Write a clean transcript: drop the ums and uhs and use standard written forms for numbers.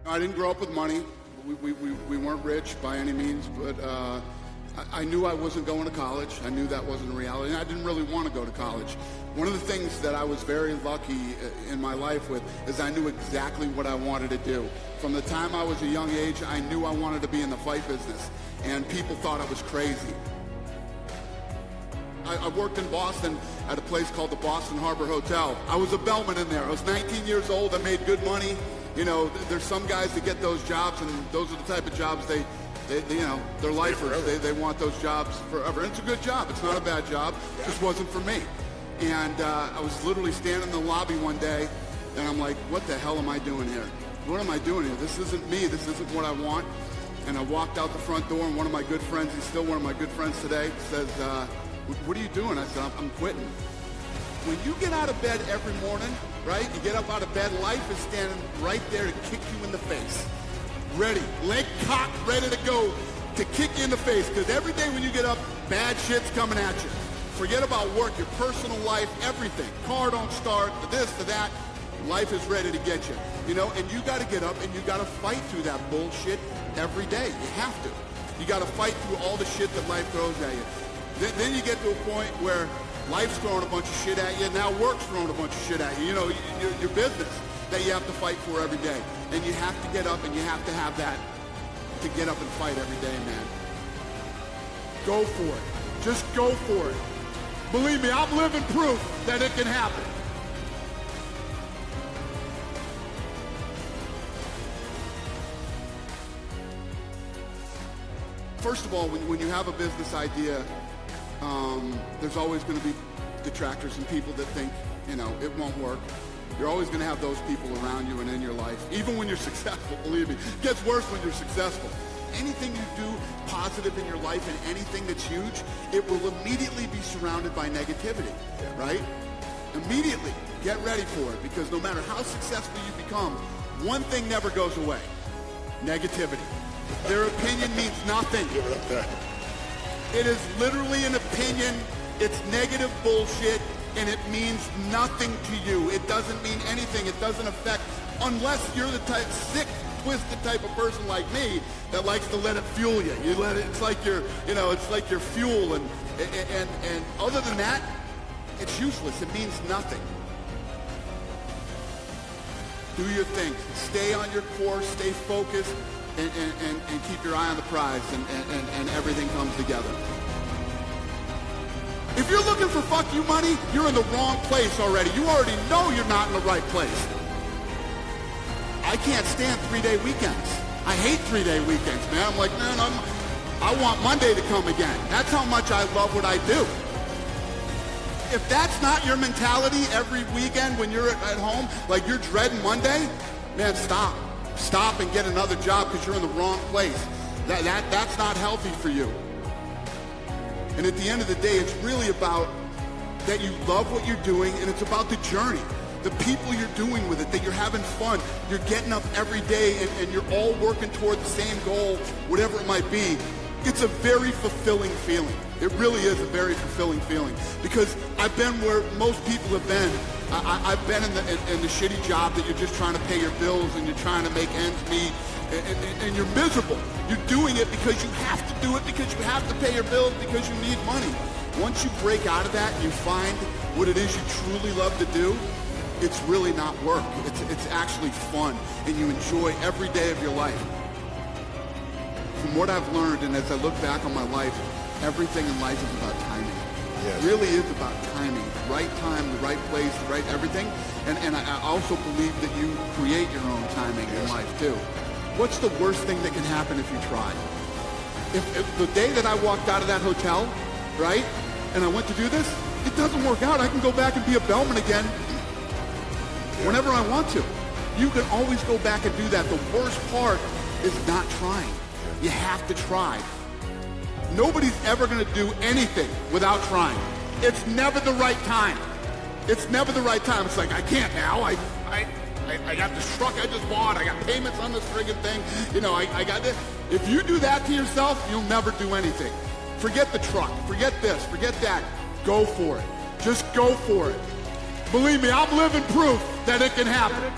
I didn't grow up with money. We weren't rich by any means, but I knew I wasn't going to college. I knew that wasn't a reality, and I didn't really want to go to college. One of the things that I was very lucky in my life with is I knew exactly what I wanted to do. From the time I was a young age, I knew I wanted to be in the fight business, and people thought I was crazy. I worked in Boston at a place called the Boston Harbor Hotel. I was a bellman in there. I was 19 years old. I made good money. You know, there's some guys that get those jobs, and those are the type of jobs they you know, they're lifers. They want those jobs forever. And it's a good job. It's not a bad job. It just wasn't for me. And I was literally standing in the lobby one day, and I'm like, what the hell am I doing here? What am I doing here? This isn't me. This isn't what I want. And I walked out the front door, and one of my good friends, he's still one of my good friends today, says, what are you doing? I said, I'm quitting. When you get out of bed every morning, right, you get up out of bed, life is standing right there to kick you in the face. Ready, leg cocked, ready to go to kick you in the face. Because every day when you get up, bad shit's coming at you. Forget about work, your personal life, everything. Car don't start, to this, to that. Life is ready to get you. You know, and you got to get up and you got to fight through that bullshit every day. You have to. You got to fight through all the shit that life throws at you. Then you get to a point where life's throwing a bunch of shit at you, now work's throwing a bunch of shit at you. You know, your business that you have to fight for every day. And you have to get up and you have to have that to get up and fight every day, man. Go for it. Just go for it. Believe me, I'm living proof that it can happen. First of all, when you have a business idea, there's always going to be detractors and people that think, you know, it won't work. You're always going to have those people around you and in your life, even when you're successful, believe me. It gets worse when you're successful. Anything you do positive in your life and anything that's huge, it will immediately be surrounded by negativity, right? Immediately. Get ready for it, because no matter how successful you become, one thing never goes away: negativity. Their opinion means nothing. It is literally an opinion. It's negative bullshit, and it means nothing to you. It doesn't mean anything. It doesn't affect, unless you're the type, sick, twisted type of person like me that likes to let it fuel you. You let it. It's like your, you know, it's like your fuel, and other than that, it's useless. It means nothing. Do your thing. Stay on your course. Stay focused. And keep your eye on the prize, and everything comes together. If you're looking for fuck you money, you're in the wrong place already. You already know you're not in the right place. I can't stand 3-day weekends. I hate 3-day weekends, man. I'm like, man, I want Monday to come again. That's how much I love what I do. If that's not your mentality every weekend when you're at home, like you're dreading Monday, man, stop. Stop and get another job, because you're in the wrong place. That's not healthy for you. And at the end of the day, it's really about that you love what you're doing, and it's about the journey. The people you're doing with it, that you're having fun. You're getting up every day, and you're all working toward the same goal, whatever it might be. It's a very fulfilling feeling. It really is a very fulfilling feeling, because I've been where most people have been. I've been in the shitty job that you're just trying to pay your bills and you're trying to make ends meet, and you're miserable. You're doing it because you have to do it, because you have to pay your bills, because you need money. Once you break out of that and you find what it is you truly love to do, it's really not work. It's actually fun, and you enjoy every day of your life. From what I've learned, and as I look back on my life, everything in life is about timing. Yes. It really is about timing. The right time, the right place, the right everything. And I also believe that you create your own timing in life too. What's the worst thing that can happen if you try? If the day that I walked out of that hotel, right, and I went to do this, it doesn't work out, I can go back and be a bellman again whenever I want to. You can always go back and do that. The worst part is not trying. You have to try. Nobody's ever going to do anything without trying. It's never the right time. It's never the right time. It's like, I can't now. I got this truck I just bought. I got payments on this friggin' thing. You know, I got this. If you do that to yourself, you'll never do anything. Forget the truck. Forget this. Forget that. Go for it. Just go for it. Believe me, I'm living proof that it can happen.